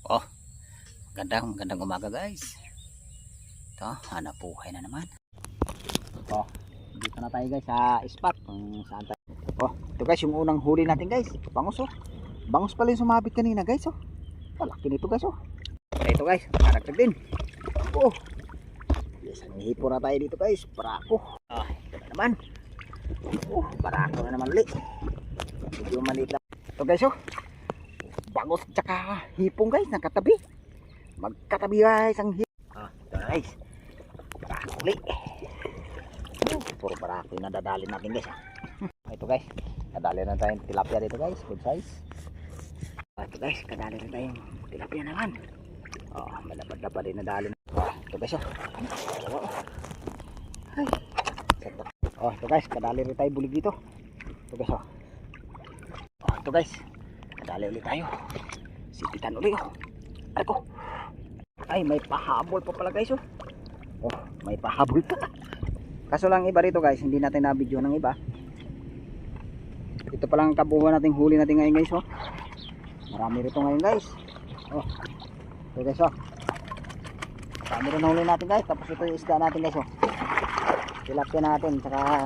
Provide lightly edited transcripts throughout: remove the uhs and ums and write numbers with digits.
Oh, magandang umaga guys. Ito, hanap buhay na naman. Oh, dito na tayo guys sa spot kung saan tayo. Oh, ito guys yung unang huli natin guys. Bangus oh. Bangus pala yung sumabit kanina guys oh. Laki nito guys oh. Ito guys, karagdag din. Oh. Yes, hipo na tayo dito guys. Parako. Ah, ito na naman. Oh, parako na naman ulit. Medyo maliit lang. Ito guys oh. Bangus tsaka hipong guys, nakatabi. Magkatabi guys ang hipong. Ah, ito na guys. Parako ulit. Puro parako yung nadadali natin guys. Ito guys, kadali na tayong tilapia dito guys, good size. Ito guys, kadali na tayong tilapia naman. Oh, malapad-lapad din nadali na. Ito guys oh. Ay. Oh, ito guys, kadali rin tayo bulig dito. Ito guys oh. Oh, ito guys. Kadali ulit tayo. Sipitan ulit oh. Ay ko. Ay, may pahabol pa pala guys oh. Oh, may pahabol pa. Kaso lang iba rito guys, hindi natin na-video ng iba. Ito palang kabuuan nating huli natin ngayon guys oh. Marami rito ngayon guys. Oh. Ito guys oh. Marami rin huli natin guys. Tapos ito yung isda natin guys oh. Tilapia natin saka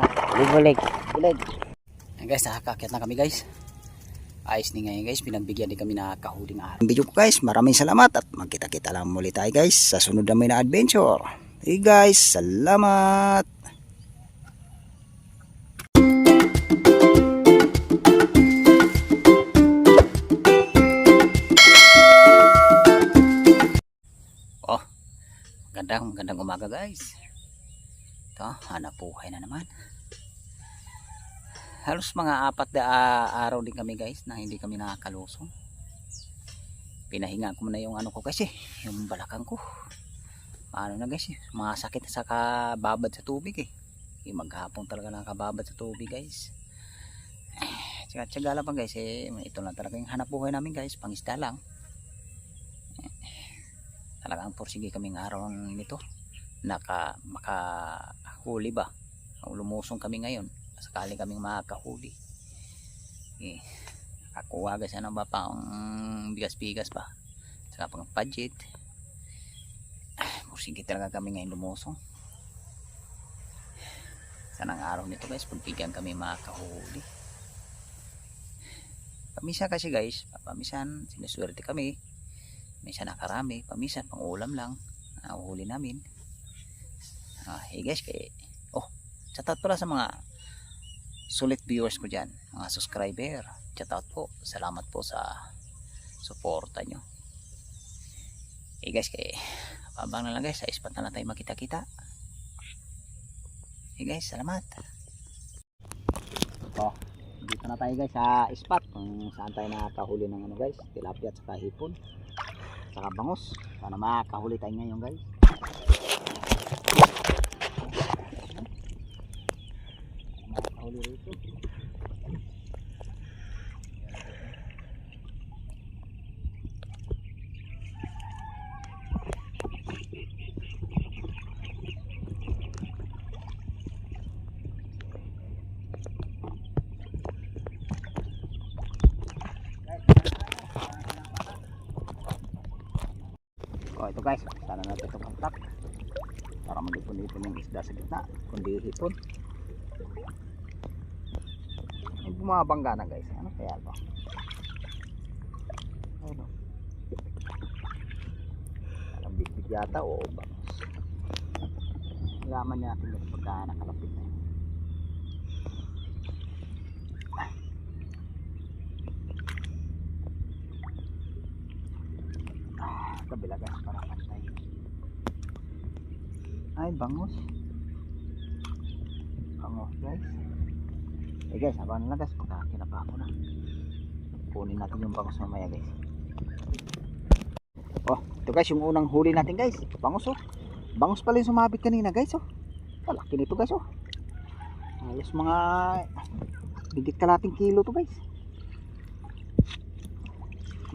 bulig. Guys, nakakakit na kami guys. Ayos ni ngayon guys, pinagbigyan din kami na kahuling araw. Video ko guys, maraming salamat at magkita-kita lang muli tayo guys sa sunod namin na adventure. Hey guys, salamat. Oh, magandang umaga guys. Ito, hanap buhay na naman. Halos mga 4 araw din kami guys na hindi kami nakakalusong. Pinahinga ko muna yung ano ko kasi, yung balakang ko. Ano na guys, mga sakit sa kababad sa tubig eh. Yung maghapon talaga nakababad sa tubig guys. Tsaga lang pa guys eh, ito lang talaga yung hanap buhay namin guys, pangisda lang. Talagang porsige kaming araw nito. Makahuli ba? Lumusong kami ngayon. Sakali kaming makakahuli. Kakuha guys, ano ba pang bigas-bigas pa. Saka pang budget. Porsige talaga kami ngayon lumusong. Sanang araw nito guys, pagbigyan kami makakahuli. Pamisa kasi guys, pamisan sinuswerte kami. Minsan nakarami, pamisan pang ulam lang nahuhuli namin. Hey guys, shoutout pala sa mga sulit viewers ko dyan, mga subscriber. Shoutout po, salamat po sa suporta nyo. Hey guys, abang na lang guys, sa spot na lang tayo makita-kita. Hey guys, salamat. Oh, dito na tayo guys sa spot kung saan tayo nakakahuli ng ano guys, tilapia at saka hipon saka bangus. Sana makakahuli tayo ngayon guys. Makakahuli rito. Oh, ito guys, sana natin ito kontak para mag-ipon-ipon yung isda sa gitna, kundi hipon. May bumabangga na guys, ano kaya ito? Ano? Parang big yata o bangus. Laman natin guys pagka nakalapit na yun. Kabila guys, parang pantay. Ay, bangus guys. Eh guys, abangan na guys, kinapa ko na. Kunin natin yung bangus mamaya guys. Oh, ito guys yung unang huli natin guys, bangus oh. Bangus pala yung sumabit kanina guys oh. Laki nito guys oh. Halos mga higit kalating kilo to guys.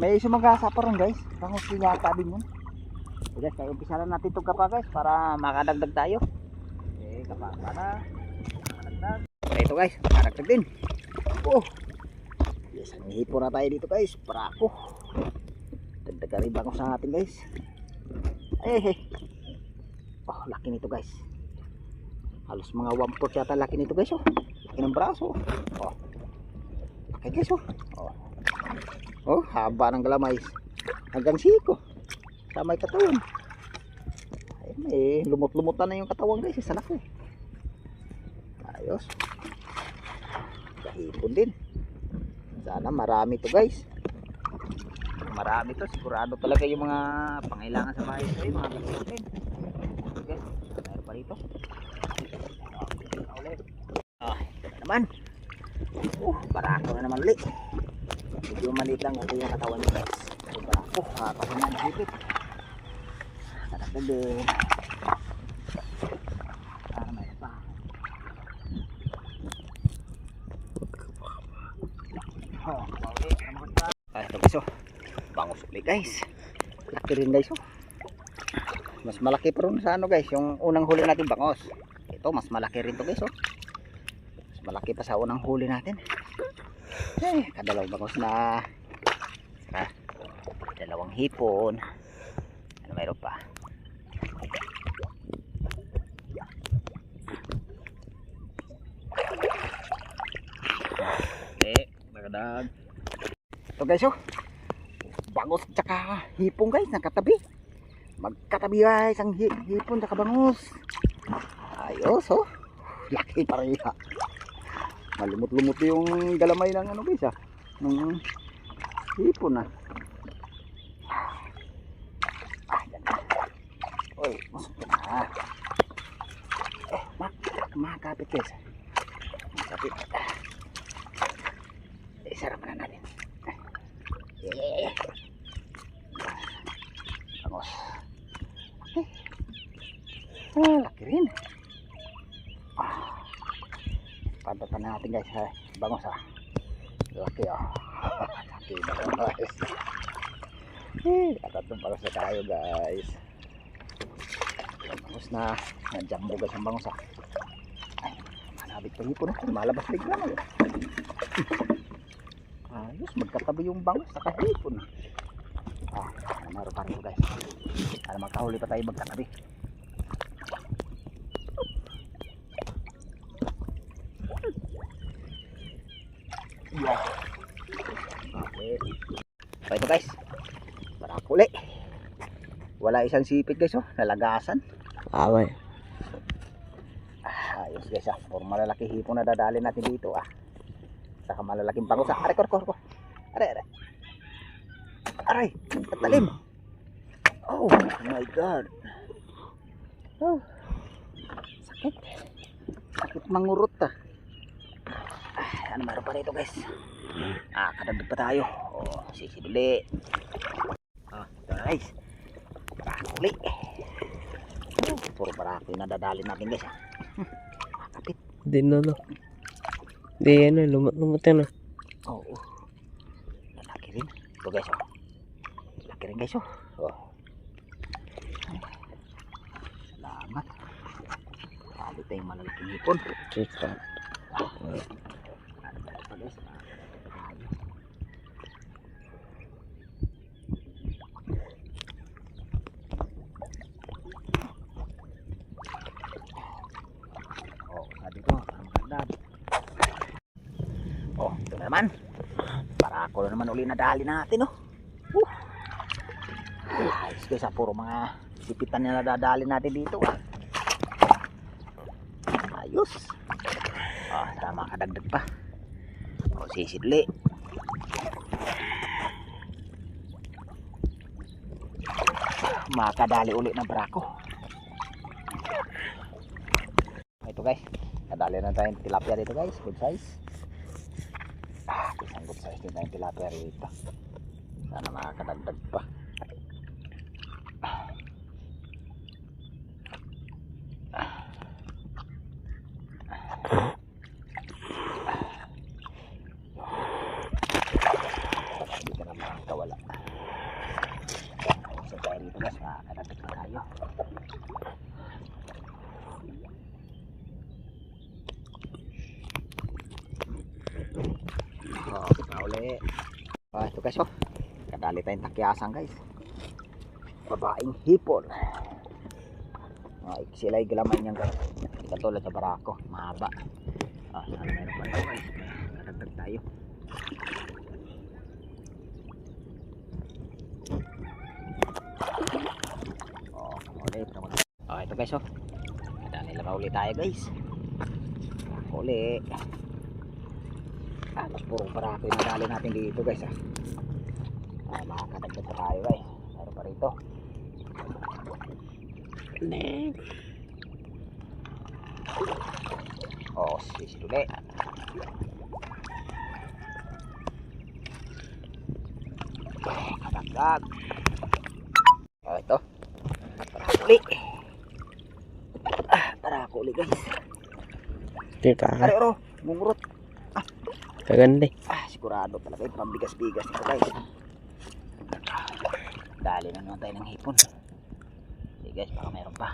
May sumagasa pa rin guys, bangus din yata din yun. So guys, kaya umpisalan natin itong kapa guys para makadagdag tayo. Okay, kapa na makadagdag. Ito guys, makadagdag din. Oh, yes, hipo na tayo dito guys, parako. Dagdag karibangos na natin guys. Eh, oh, laki nito guys. Halos mga 1/4 yata laki nito guys. Oh, laki ng braso. Oh, laki guys. Oh, oh, haba ng galamay. Hanggang siko. Sa may katawan. Ay, may lumot-lumutan na yung katawan guys. Sa laki. Ayos. Kahipon din. Sana marami to guys. Marami to, sigurado talaga yung mga pangailangan sa bahay ay mga gagawin. Okay, meron pa rito. Ito na naman. Barako na naman ulit. Medyo maliit lang ito yung katawan niya guys. Barako, kasi nga nahipit. Tatagdag din. Meron pa. Ito guys, bangus ulit guys. Laki rin guys. Mas malaki pa rin sa ano guys, yung unang huli natin bangos. Ito mas malaki rin to guys. Mas malaki pa sa unang huli natin. Kadalawang bangos na. Dalawang hipon. Ano mayroon pa? Nagadag. Ito guys, bangus tsaka hipon guys, nakatabi. Magkatabi guys ang hipon tsaka bangus. Ayos, laki pareha. Malumot-lumot yung galamay ng ano guys, ng hipon yan. Oy, masuk na. Makakapit guys. Makakapit. Sarap na natin. Bangus. Laki rin. Pantatan natin guys. Bangus laki laki na guys. Tatatong bangus na tayo guys. Bangus na. Nandiyan guys ang bangus Ay, manabit pa hipon malabas bigla na ayos, magkatabi yung bangus sa kahipon. Meron pa rin guys. Para magkahuli pa tayo magkatabi. Okay. So ito guys, para huli. Wala isang sipit guys, nalagasan. Away. Ayos guys, puro malalaki hipon na dadali natin dito saka malalaking bangus. Aray, ko. Aray, katalim. Oh my god. Sakit mangurot ano meron pa rito guys. Kadagdag pa tayo. Sisiduli. Ito na guys. Parakuli. Puro barako yung nadadali natin guys. Kapit. Di yan lumot-lumot yan Oo. Laki rin. Ito guys laki rin guys Salamat. Sabi tayong malalaking hipon. Chika. Sabi ko magandad. Ito na naman. Para ako na naman uli nadali natin ayos guys puro mga sipitan na nadadali natin dito ayos. Sana makadagdag pa. Sisidli. Makadali uli ng barako. Ito guys, kadali na tayong tilapia dito guys, good size. Isang good size din tayong tilapia rito. Sana makakadagdag pa. Hindi ka na makakawala. So tayo rito guys, makakadagdag pa tayo. Ito guys kadali tayong takyasan guys. babaeng hipon. Sila ay galamay niyang katulad sa barako, mahaba. Sana meron pa rin guys, kadagdag tayo. Ito guys, nila pa uli tayo guys. Uli. Mas puro barako yung nadali natin dito guys. Makakadagdag pa tayo guys. Meron pa rito. Sis ulit. Kadagdag. Ito. Barako uli guys. Teka ka. Aro, mungurot. Kaganda eh. Sigurado talaga yung pambigas-bigas ito guys. Dali na naman tayo ng hipon. Sige guys, baka meron pa.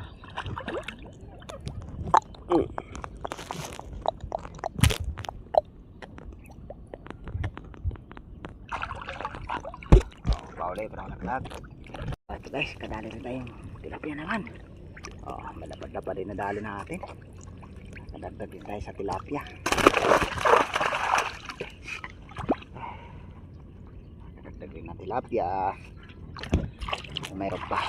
Pauli, parang naglag. Ito guys, kadali na tayong tilapia naman. Malapad-lapad din na dali natin. Kadagdag din tayo sa tilapia. Kadagdag din ng tilapia. Mayroon pa.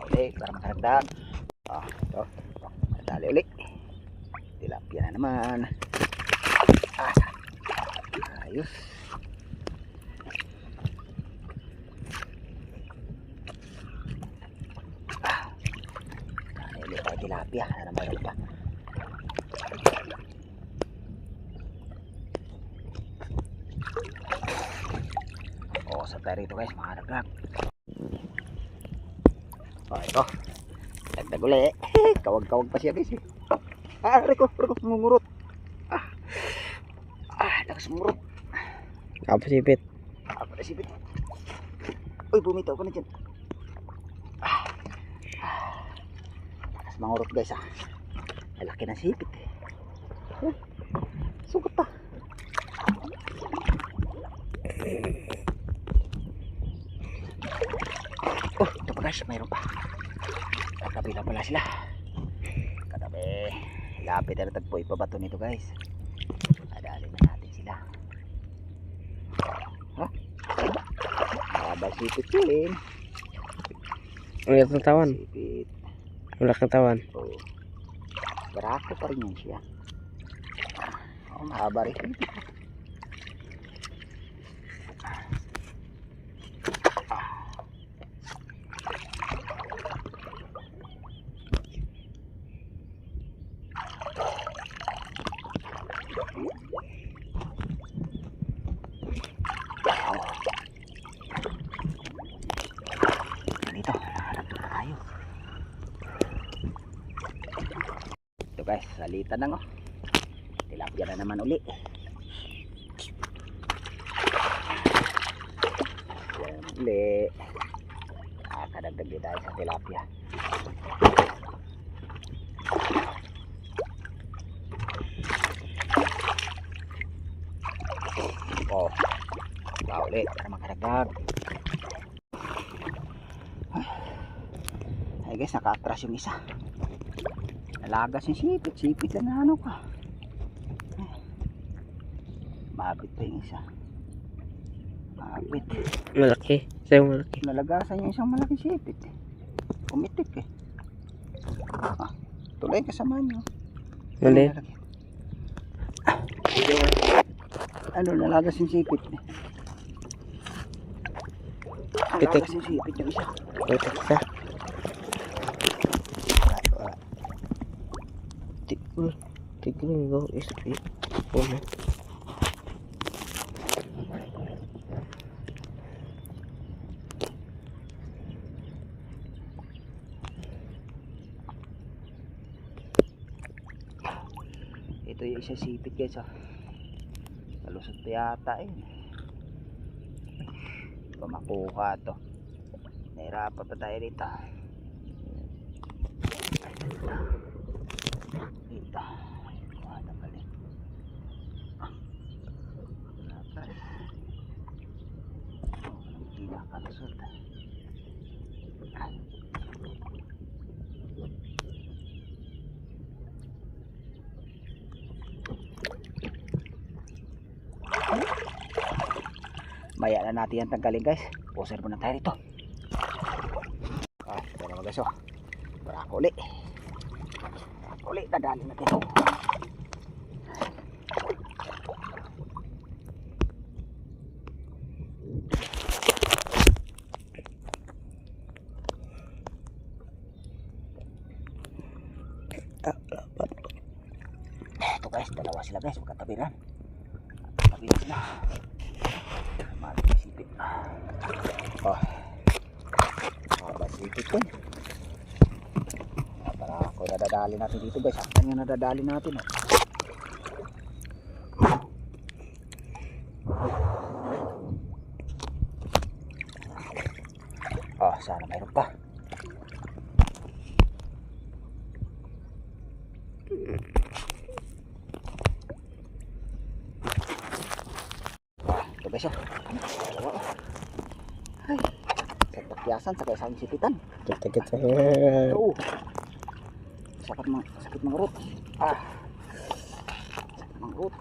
Uli, para makaragdag. Ito. Dali uli. Tilapia na naman. Ayos. Dali uli tayo tilapia. Ano mayroon pa? Sa tayo rito guys, makaragdag. Ito. Dagdag uli. Kawag-kawag pa siya guys. Reko, ngungurot. Lakas murot. Apa sipit? Apa na sipit? Uy, bumitaw ka na dyan. Lakas mangurot guys Malaki na sipit Sugat pa. Ito pa guys, mayroon pa. Katabi na pala sila. Katabi. Lapit na tagpo ipabato nito guys. Adali na natin sila. Habang sipit yun. Wala kang tawan. Sipit. Wala kang tawan. Barako pa rin yan siya. Mahaba rin. Ganito, nakahanap na tayo. Ito guys, salitan lang tilapia na naman uli. Yan uli. Kadagdag din tayo sa tilapia. Ulit para makaragdag. Ay guys, naka-atras yung isa. Nalagas yung sipit lang na ano ka. Mabit pa yung isa. Mabit. Malaki. Sa'yo malaki. Nalagasan yung isang malaki sipit Pumitik Tuloy kasama nyo. Mali. Nalagas yung sipit Pitik. Nalagas yung sipit yung isa. Pitik ka. Tignan ko. Isipit. Puno. Ito yung isa sipit guys Nalusot pa yata Pamakuha to. Nahirapan pa tayo dito. Dito. Tanggalin. Hindi nakalusot. Maya na natin yan tanggalin guys. Puser muna tayo rito. Ito naman guys oh. Brakoli. Brakoli. Dadalhin natin ito. Ito guys. Dalawa sila guys. Magkatabiran. Magkatabiran sila. Sipit. Oh. Sipit ko. Para ako nadadali natin dito guys. Saan yung nadadali natin? Oh, sana mayroon pa. Ito guys oh. Ay, sa takyasan, sa isang sipitan. Sakit sa Oo. Sakit mga rot. Ah. Sakit mga rot.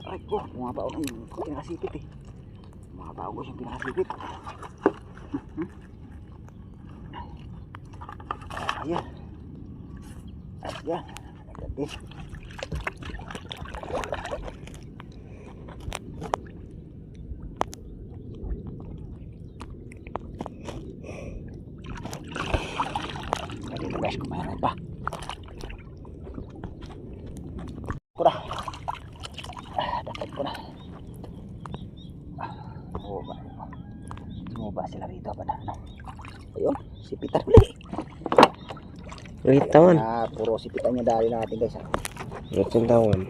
Ay ko, bumabaw na yung pinakasipit eh. Bumabaw ko yung pinakasipit. Ayan. Ayan. Agad guys, kumain pa. Ko na. Dapat ko na. Bumaba sila rito pa na. Ayun, sipitan ulit. Ulit tawan. Puro sipitan niya dali natin guys. Ulit yung tawan.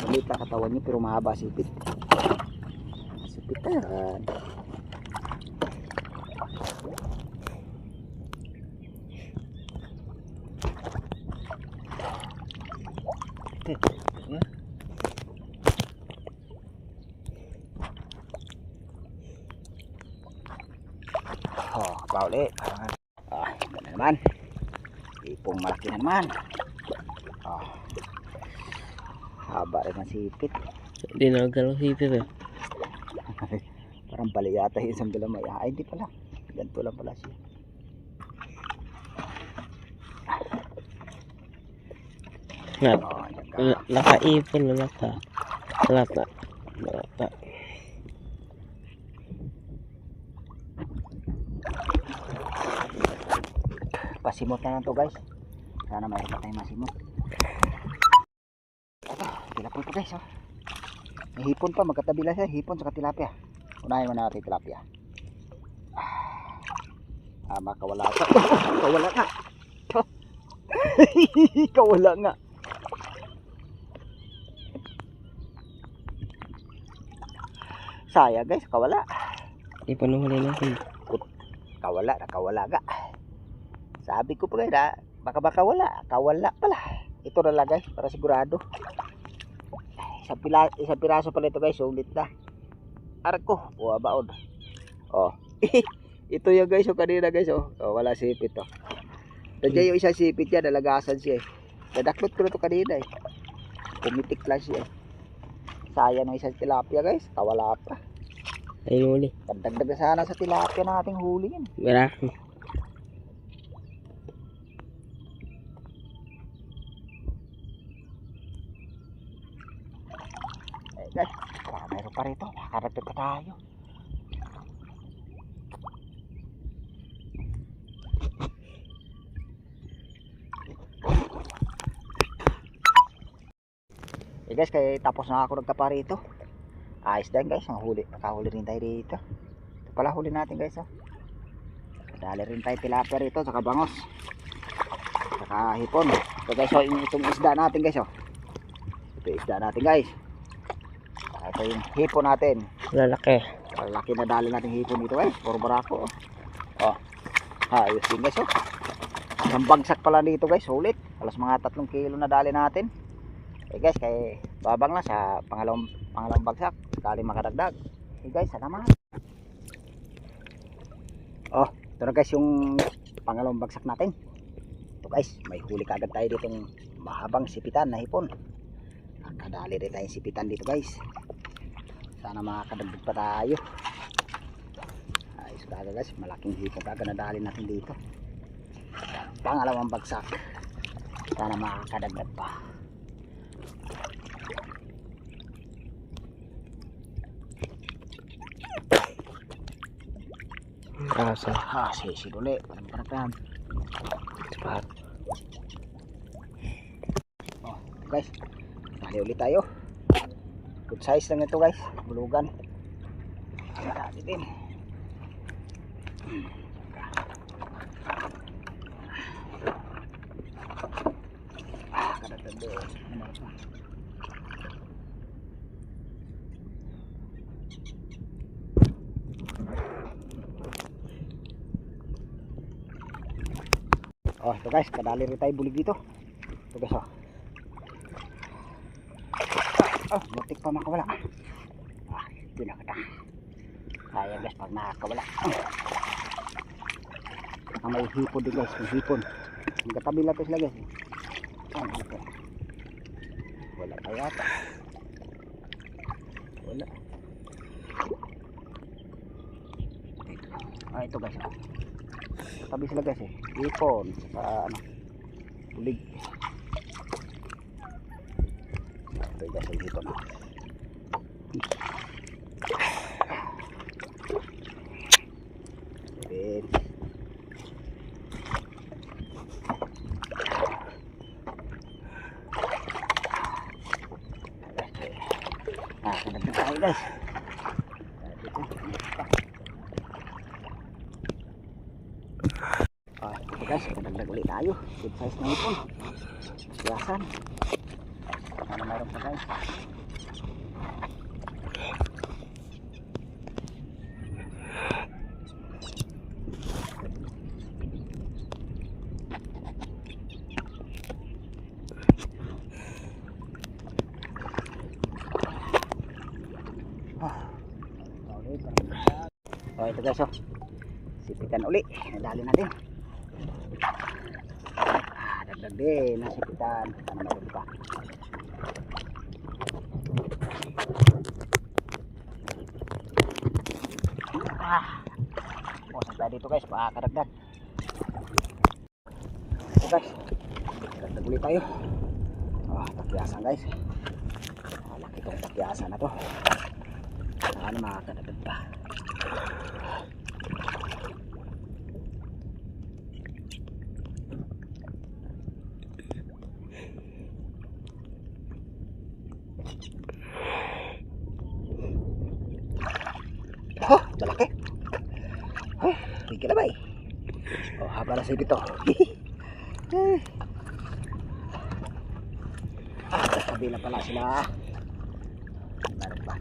Ulit na katawan niya pero mahaba sipit. Sipitan. Oh, kapaw ulit. Ito na naman. Ipong malaki na naman. Oh. Haba rin ang sipit. Hindi na nagkalong sipit eh. Parang bali yata yung isang galamay. Ay, hindi pala. Ganito lang pala siya. Nat. Oh, yan ka. Nakaipon na lata. Lata. Lata. Pasimot na lang to guys. Sana mayroon pa tayong masimot. Ito, tilapia to guys. Oh. May hipon pa, magkatabi lang siya. Hipon sa tilapia. Unahin mo natin tilapia. Makawala ka. Kawala nga. Kawala nga. Saya guys, kawala. Ipon mo huli natin. Kawala, nakawala ka. Sabi ko pa guys, baka wala. Kawala pala. Ito na lang guys, para sigurado. Isang piraso pala ito guys, sulit na. Arak ko, baon. Oh, ito yung guys, kanina guys, wala sipit oh. Nandiyan yung isang sipit niya, nalagasan siya eh. Nadaklot ko na ito kanina eh. Pumitik lang siya eh. Sayang ng isang tilapia guys, kawala pa. Ayun huli. Dagdag na sana sa tilapia nating huli yan. Marami. Guys, baka mayroon pa rito. Nakakaragdag pa tayo. Guys, kaya tapos na ako nagtapa rito. Ayos din guys, ang huli. Nakahuli rin tayo dito. Ito pala huli natin guys. Dali rin tayo tilapia rito, saka bangos. Saka hipon. Ito guys, itong isda natin guys. Ito isda natin guys. Ito yung hipon natin. Lalaki. Laki na dali natin hipon dito guys. Puro barako. Ayos din guys. Isang bagsak pala dito guys, sulit. Alas mga 3 kilo na dali natin. Guys, kay babang na sa pangalawang bagsak. Sakali makadagdag. Guys, salamat. Oh, ito na guys yung pangalawang bagsak natin. Ito guys, may huli kaagad tayo ditong mahabang sipitan na hipon. Nakadali rin tayong sipitan dito guys. Sana makakadagdag pa tayo. Ayos kaagad guys, malaking hipon kaagad na dali natin dito. Pangalawang bagsak. Sana makakadagdag pa. Asa. Sisid ulit. Parang Cepat. Oh, guys. Dali ulit tayo. Good size lang ito guys. Bulugan. Marami din. Kadagdag din. Ano pa? Oh, ito guys, kadali rin tayo bulig dito. Ito guys, oh. Butik pa makawala. Ito na kita. Kaya guys, pag nakakawala. Saka may hipon din guys, may hipon. Magkatabi lang ito sila guys. Wala pa yata. Wala. Ito guys, oh. Tabi sila guys eh. Hipon sa ano, bulig. Ito guys ang hipon. Then kadagdag tayo guys. Ito guys, kadagdag ulit tayo. Good size na ipon. Siyasan. Ano mayroon pa guys? Oh, ito guys, oh. Sipitan uli. Nadali natin. Dagdag din. Nasipitan. Ano mayroon pa? Sampai dito guys, makakadagdag. Ito guys, dagdag ulit tayo. Takyasan guys. Laki itong takyasan na to. Ano makakadagdag pa. Malaki. Tigil na ba eh. Haba na sa dito. Sabi na pala sila. Meron pa.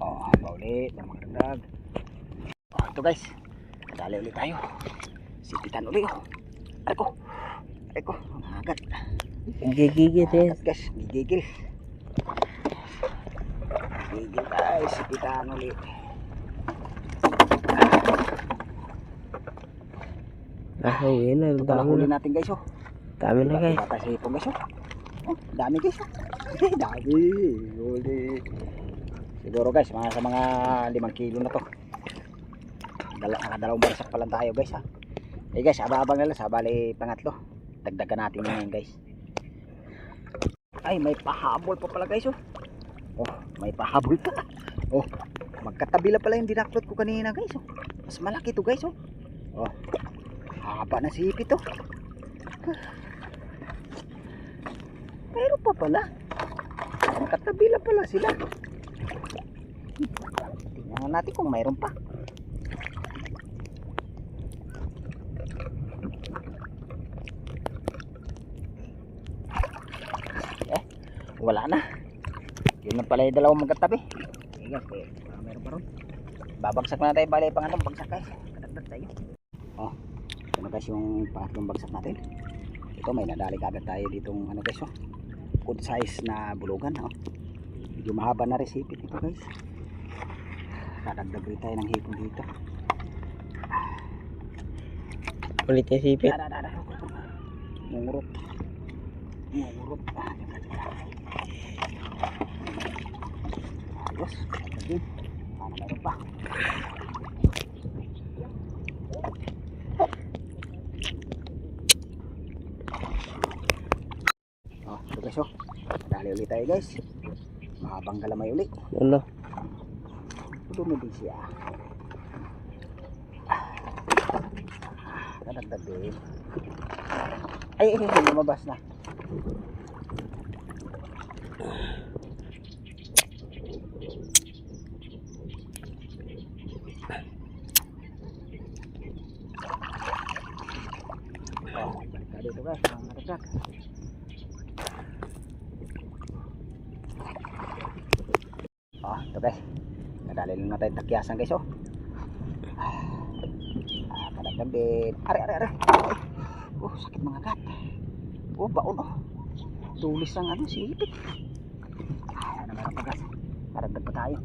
Haba ulit. Magdagdag. Ito guys. Dali ulit tayo. Sipitan ulit oh. Aray ko. Agad. Gigigit eh. Guys, gigigil. Gigil guys. Sipitan ulit. Yun na. Ito pala huli natin guys oh. Dami na guys. Bata sa hipon guys oh. Dami guys oh. Dami. Huli. Siguro guys, sa mga 5 kilo na to. Nakadalawang bagsak pa lang tayo guys ha. Guys, abang na lang sa bali pangatlo. Dagdagan natin ngayon guys. Ay, may pahabol pa pala guys oh. May pahabol pa. Magkatabi lang pala yung dinaklot ko kanina guys oh. Mas malaki to guys oh. Haba na sipit oh. Meron pa pala. Magkatabi lang pala sila. Tingnan natin kung mayroon pa. wala na. Yun lang pala yung dalawang magkatabi. Okay guys, meron pa ron. Babagsak na tayo, bali pang anong bagsak guys. Kadagdag tayo. Oh, ito na guys yung pangatlong bagsak natin. Ito may nadali kagad tayo ditong ano guys, oh. Good size na bulugan, oh. Medyo mahaba na resipit ito guys. Kadagdag rin tayo ng hipon dito. Ulit yung sipit. Mungurot. Mungurot. Ayos. Ayos. Paano meron pa? Oh, ito guys, oh. Dali ulit tayo guys. Mahabang galamay ulit. Ano? Dumidin siya. Nadagdag din. Ay, lumabas na. Oh, balik tayo dito guys, mga nadagdag. Oh, ito guys. Nadali lang na tayo takyasan guys, oh. Kadagdag din. Are. Oh, sakit mga gat. Oh, baon, oh. Tulis ang ano, sipit. Ano meron pa guys. Kadagdag pa tayo.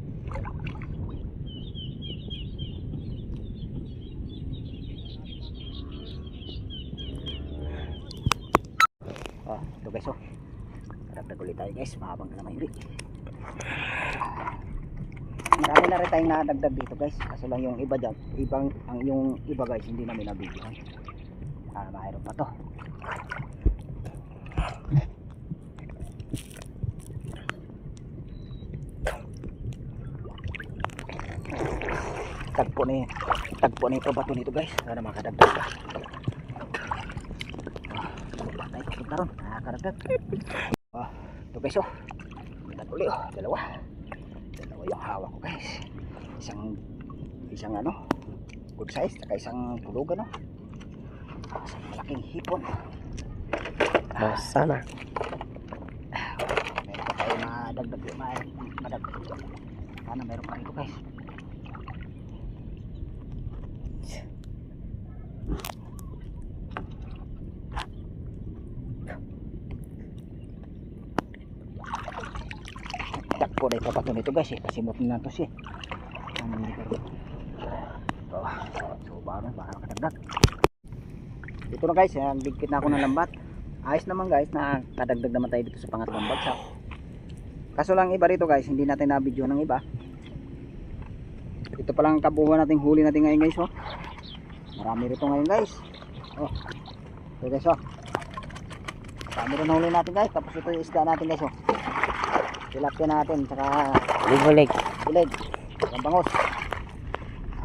Oh, ito guys, oh. Kadagdag ulit tayo guys. Mahabang na naman ulit. Marami na rin tayong nadagdag dito guys. Kaso lang yung iba dyan, yung iba guys hindi namin nabigyan. Mayroon pa to. Tagpo na ito bato nito guys. Sana makadagdag pa. Patay ko ron. Nakakadagdag. Ito guys, oh. Uli, oh. Dalawa yung hawak ko guys. Isang ano, good size, saka isang pulugan, no. Isang malaking hipon. Sana. Meron pa tayo madagdag yung madagdag. Sana meron pa rito guys. Takpo na ipapato nito guys, eh. Pasimot na to siya. So baka makakadagdag. Ito na guys, nagdikit na ako ng lambat. Ayos naman guys, nakadagdag naman tayo dito sa pangatlong bagsak. Kaso lang iba rito guys, hindi natin na-video ng iba. Ito palang kabuuan nating huli natin ngayon guys, oh. Marami rito ngayon guys. Oh. Ito guys, oh. Marami rin huli natin guys, tapos ito yung isda natin guys, oh. Tilapia natin, saka Libulig. ileg, ang bangos.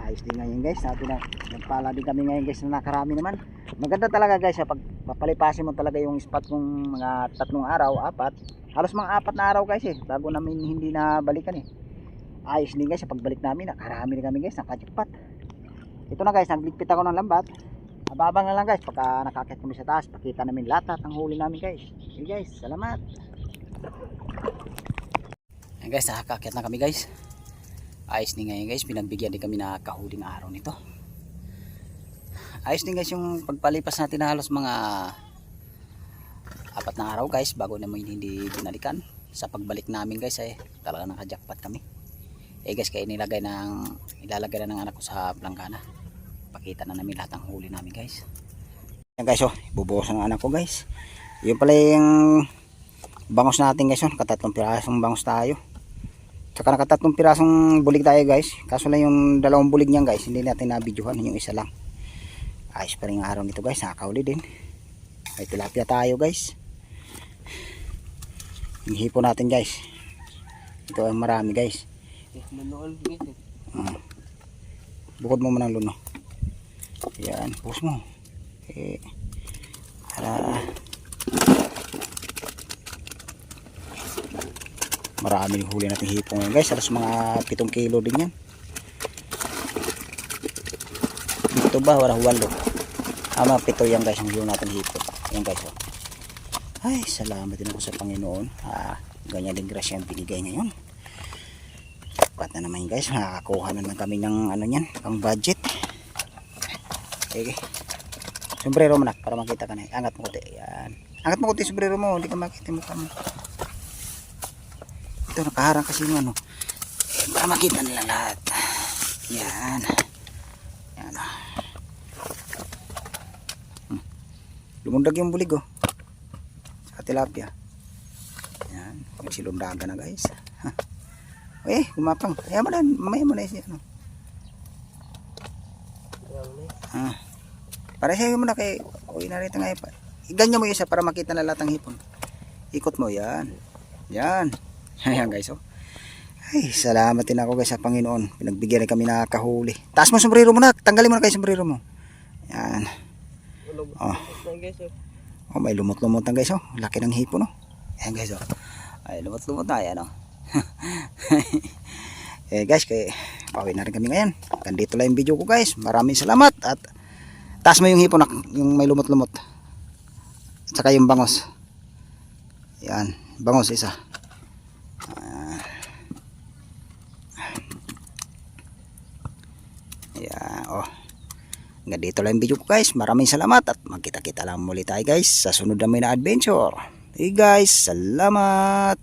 Ayos din ngayon guys, natin na nagpala din kami ngayon guys na nakarami naman. Maganda talaga guys, pag papalipasin mo talaga yung spot kung mga 3 araw, 4, halos mga 4 na araw guys, bago namin hindi na balikan, ayos din guys, pagbalik namin nakarami din kami guys, nakajakpat. Ito na guys, nagligpit ako ng lambat. Ababang na lang guys, pagka nakakit kami sa taas, pakita namin lahat ng huli namin guys. Okay guys, salamat. Ayan guys, nakakakit na kami guys. Ayos din ngayon guys, pinagbigyan din kami na kahuling araw nito. Ayos din guys yung pagpalipas natin na halos mga 4 na araw guys, bago naman hindi binalikan. Sa pagbalik namin guys ay talaga nakajackpot kami. Guys, kaya ilalagay na ng anak ko sa planggana. Pakita na namin lahat ng huli namin guys. Ayan guys, oh, ibubuhos ang anak ko guys. Yun pala yung bangos natin guys, oh. Nakatatlong pirasong bangos tayo. Saka nakatatlong pirasong bulig tayo guys. Kaso lang yung 2 bulig niyan guys, hindi natin nabidyohan, yung isa lang. Ayos pa rin ang araw nito guys, nakakauli din. May tilapia tayo guys. Yung hipo natin guys. Ito ay marami guys. Bukod mo muna ng luno. Yan, push mo. Marami yung huli natin hipo ngayon guys. Alas mga 7 kilo din yan. Ito ba? Wala 8. Mga 7 yan guys ang huli natin hipo. Yan guys, oh. Ay, salamat din ako sa Panginoon. Ganyan din grasya ang binigay ngayon. Sapat na naman guys. Nakakakuha na naman kami ng ano yan, pang budget. Okay. Sombrero mo na para makita ka na. Angat mo konti. Yan. Angat mo konti sombrero mo. Hindi ka makita mo kamo. Ito nakaharang kasi yung ano. Para makita nila lahat. Yan. Yan. Lumundag yung bulig oh. Sa tilapia. Yan. Magsilundaga na guys. Gumapang. Kaya mo na. Mamaya mo na siya. Ano. Para siya mo na kay. Uy narito nga. Ganyan mo isa para makita na lahat ng hipon. Ikot mo. Yan. Yan. Ayan guys oh. Ay, salamat din ako guys sa Panginoon. Pinagbigyan rin kami nakakahuli. Taas mo sombrero mo na. Tanggalin mo na kayo sombrero mo. Yan. Oh, may lumot-lumot na guys oh. Laki ng hipon oh. Ayan guys oh. Ay, lumot-lumot na yan oh. Guys, pauwi na rin kami ngayon. Ganito lang yung video ko guys. Maraming salamat. At taas mo yung hipon yung may lumot-lumot. At saka yung bangos. Yan. Bangos isa. Yan. Oh. Hanggang dito lang yung video ko guys. Maraming salamat. At magkita-kita lang muli tayo guys sa sunod namin na adventure. Hey guys, salamat.